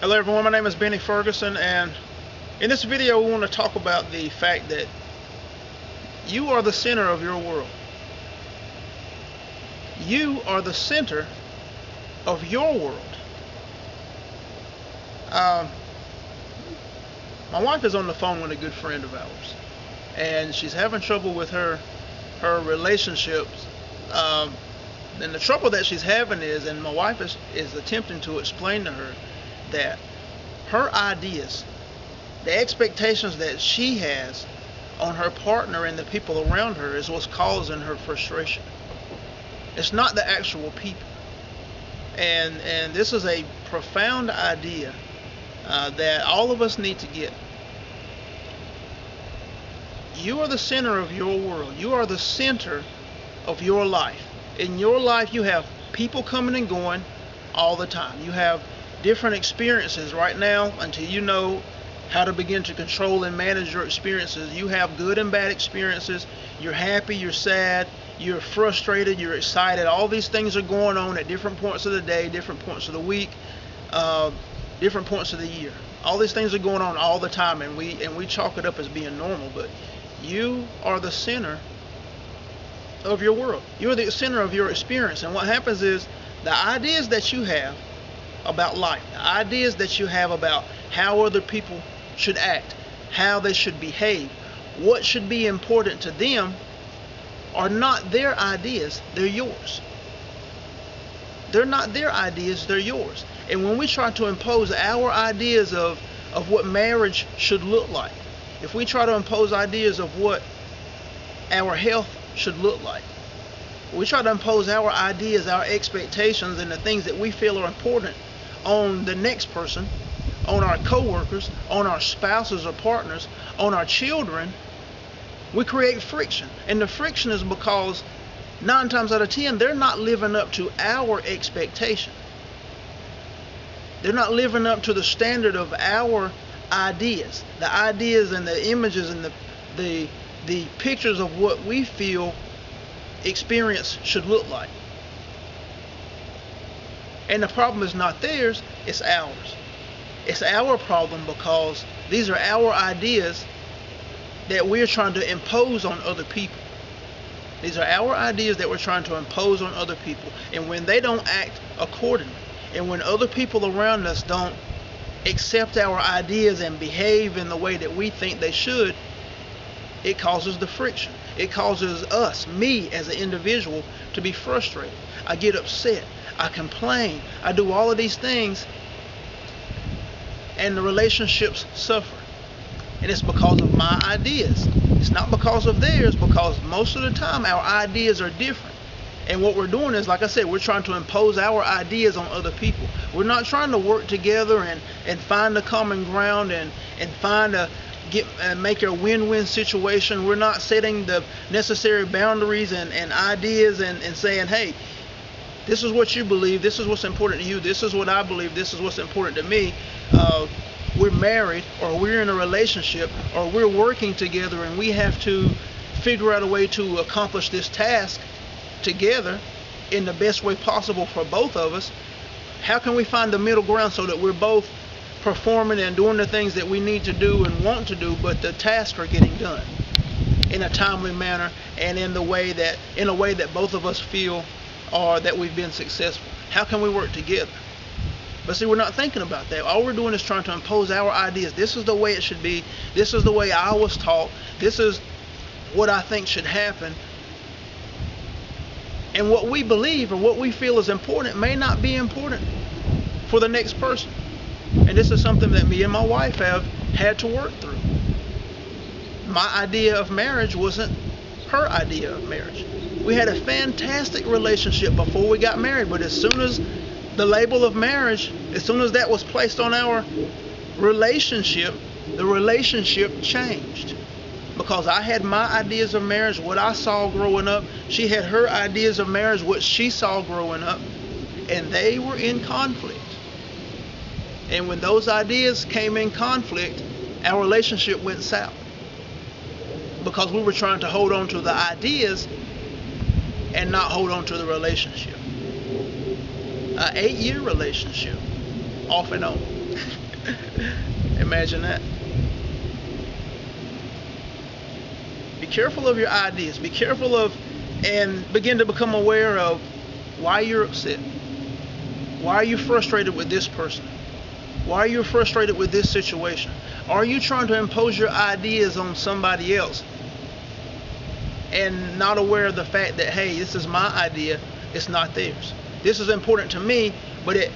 Hello everyone, my name is Benny Ferguson, and in this video we want to talk about the fact that you are the center of your world. You are the center of your world. Um, my wife is on the phone with a good friend of ours, and she's having trouble with her relationships. Um, and the trouble that she's having is, and my wife is attempting to explain to her that her ideas, the expectations that she has on her partner and the people around her is what's causing her frustration. It's not the actual people. And this is a profound idea that all of us need to get. You are the center of your world. You are the center of your life. In your life, you have people coming and going all the time. You have different experiences right now until you know how to begin to control and manage your experiences. You have good and bad experiences. You're happy, you're sad, you're frustrated, you're excited. All these things are going on at different points of the day, different points of the week, different points of the year. All these things are going on all the time, and we chalk it up as being normal. But you are the center of your world. You're the center of your experience. And what happens is the ideas that you have about life, the ideas that you have about how other people should act, how they should behave, what should be important to them, are not their ideas, they're yours. They're not their ideas, they're yours. And when we try to impose our ideas of what marriage should look like, if we try to impose ideas of what our health should look like, we try to impose our ideas, our expectations, and the things that we feel are important on the next person, on our co-workers, on our spouses or partners, on our children, we create friction. And the friction is because 9 times out of 10 they're not living up to our expectation. They're not living up to the standard of our ideas, the ideas and the images and the pictures of what we feel experience should look like. And the problem is not theirs, it's ours. It's our problem because these are our ideas that we're trying to impose on other people. These are our ideas that we're trying to impose on other people. And when they don't act accordingly, and when other people around us don't accept our ideas and behave in the way that we think they should, it causes the friction. It causes us, me as an individual, to be frustrated. I get upset. I complain. I do all of these things, and the relationships suffer. And it's because of my ideas. It's not because of theirs, because most of the time our ideas are different. And what we're doing is, like I said, we're trying to impose our ideas on other people. We're not trying to work together and find a common ground and find a make a win-win situation. We're not setting the necessary boundaries and ideas and saying, hey, this is what you believe, this is what's important to you, this is what I believe, this is what's important to me. We're married, or we're in a relationship, or we're working together, and we have to figure out a way to accomplish this task together in the best way possible for both of us. How can we find the middle ground so that we're both performing and doing the things that we need to do and want to do, but the tasks are getting done in a timely manner and in a way that both of us feel or that we've been successful? How can we work together? But see, we're not thinking about that. All we're doing is trying to impose our ideas. This is the way it should be. This is the way I was taught. This is what I think should happen. And what we believe or what we feel is important may not be important for the next person. And this is something that me and my wife have had to work through. My idea of marriage wasn't her idea of marriage. We had a fantastic relationship before we got married, but as soon as the label of marriage, as soon as that was placed on our relationship, the relationship changed. Because I had my ideas of marriage, what I saw growing up. She had her ideas of marriage, what she saw growing up. And they were in conflict. And when those ideas came in conflict, our relationship went south. Because we were trying to hold on to the ideas and not hold on to the relationship. An 8-year relationship. off and on. Imagine that. Be careful of your ideas. Be careful of, and begin to become aware of why you're upset. Why are you frustrated with this person? Why are you frustrated with this situation? Are you trying to impose your ideas on somebody else and not aware of the fact that, hey, this is my idea, it's not theirs. This is important to me, but it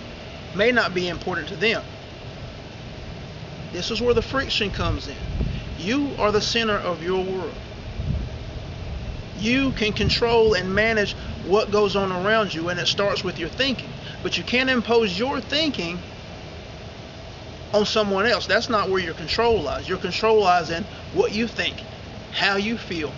may not be important to them. This is where the friction comes in. You are the center of your world. You can control and manage what goes on around you, and it starts with your thinking. But you can't impose your thinking on someone else. That's not where your control lies. Your control lies in what you think, how you feel,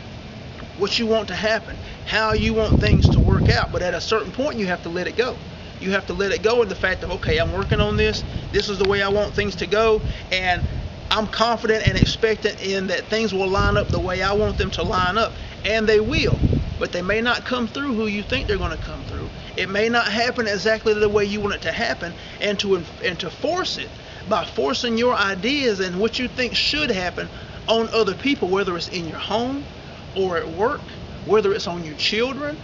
what you want to happen, how you want things to work out. But at a certain point, you have to let it go. You have to let it go of the fact that, okay, I'm working on this. This is the way I want things to go, and I'm confident and expectant in that things will line up the way I want them to line up. And they will, but they may not come through who you think they're going to come through. It may not happen exactly the way you want it to happen, and to force it by forcing your ideas and what you think should happen on other people, whether it's in your home or at work, whether it's on your children,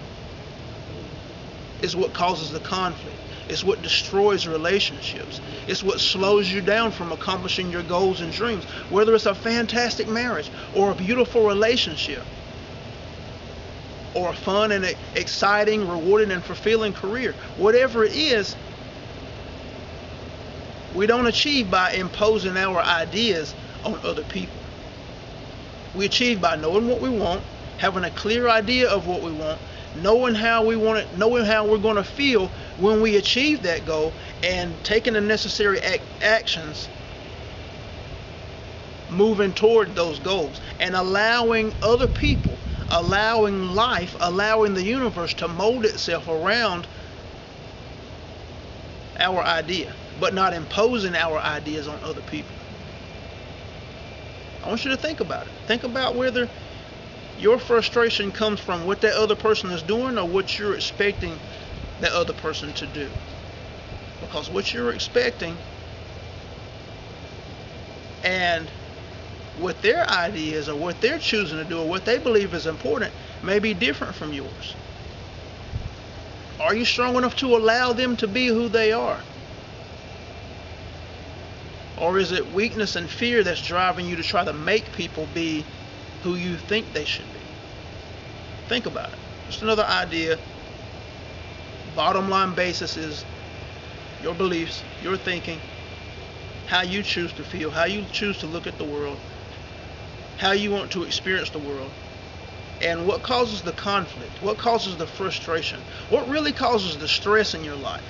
is what causes the conflict. It's what destroys relationships. It's what slows you down from accomplishing your goals and dreams, whether it's a fantastic marriage or a beautiful relationship, or a fun and exciting, rewarding and fulfilling career. Whatever it is, we don't achieve by imposing our ideas on other people. We achieve by knowing what we want, having a clear idea of what we want, knowing how we want it, knowing how we're going to feel when we achieve that goal, and taking the necessary actions moving toward those goals, and allowing other people, allowing life, allowing the universe to mold itself around our idea, but not imposing our ideas on other people. I want you to think about it. Think about whether your frustration comes from what that other person is doing or what you're expecting that other person to do. Because what you're expecting and what their ideas or what they're choosing to do or what they believe is important may be different from yours. Are you strong enough to allow them to be who they are? Or is it weakness and fear that's driving you to try to make people be who you think they should be? Think about it. Just another idea. Bottom line basis is your beliefs, your thinking, how you choose to feel, how you choose to look at the world, how you want to experience the world, and what causes the conflict, what causes the frustration, what really causes the stress in your life.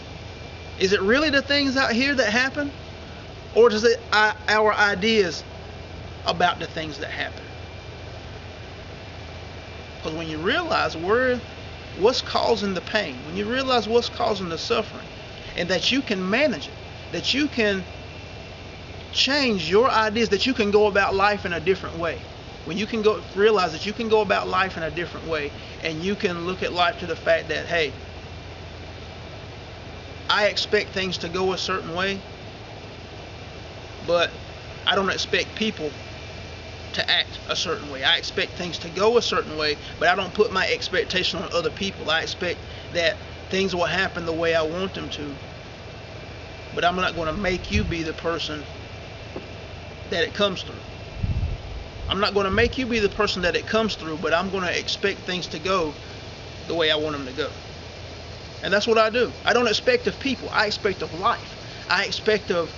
Is it really the things out here that happen, or is it our ideas about the things that happen? Because when you realize what's causing the pain, when you realize what's causing the suffering, and that you can manage it, that you can change your ideas, that you can go about life in a different way. When you can realize that you can go about life in a different way, and you can look at life to the fact that, hey, I expect things to go a certain way, but I don't expect people to act a certain way. I expect things to go a certain way, but I don't put my expectation on other people. I expect that things will happen the way I want them to, but I'm not going to make you be the person that it comes through. I'm not going to make you be the person that it comes through, but I'm going to expect things to go the way I want them to go. And that's what I do. I don't expect of people. I expect of life. I expect of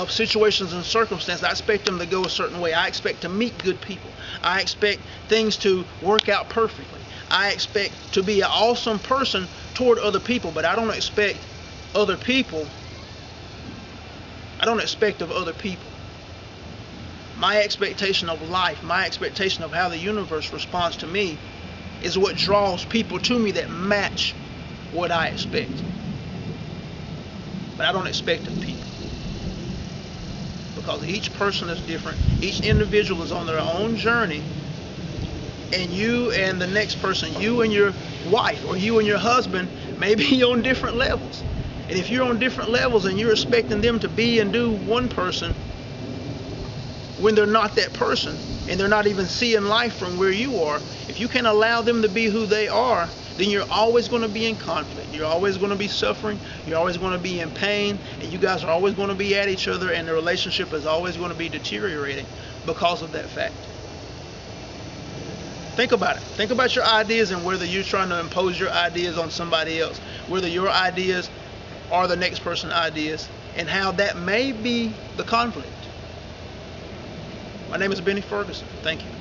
situations and circumstances. I expect them to go a certain way. I expect to meet good people. I expect things to work out perfectly. I expect to be an awesome person toward other people, but I don't expect other people. I don't expect of other people. My expectation of life, my expectation of how the universe responds to me is what draws people to me that match what I expect. But I don't expect of people. Because each person is different. Each individual is on their own journey. And you and the next person, you and your wife or you and your husband may be on different levels. And if you're on different levels and you're expecting them to be and do one person when they're not that person, and they're not even seeing life from where you are, if you can allow them to be who they are, then you're always going to be in conflict. You're always going to be suffering. You're always going to be in pain. And you guys are always going to be at each other, and the relationship is always going to be deteriorating because of that fact. Think about it. Think about your ideas and whether you're trying to impose your ideas on somebody else, whether your ideas are the next person's ideas, and how that may be the conflict. My name is Benny Ferguson. Thank you.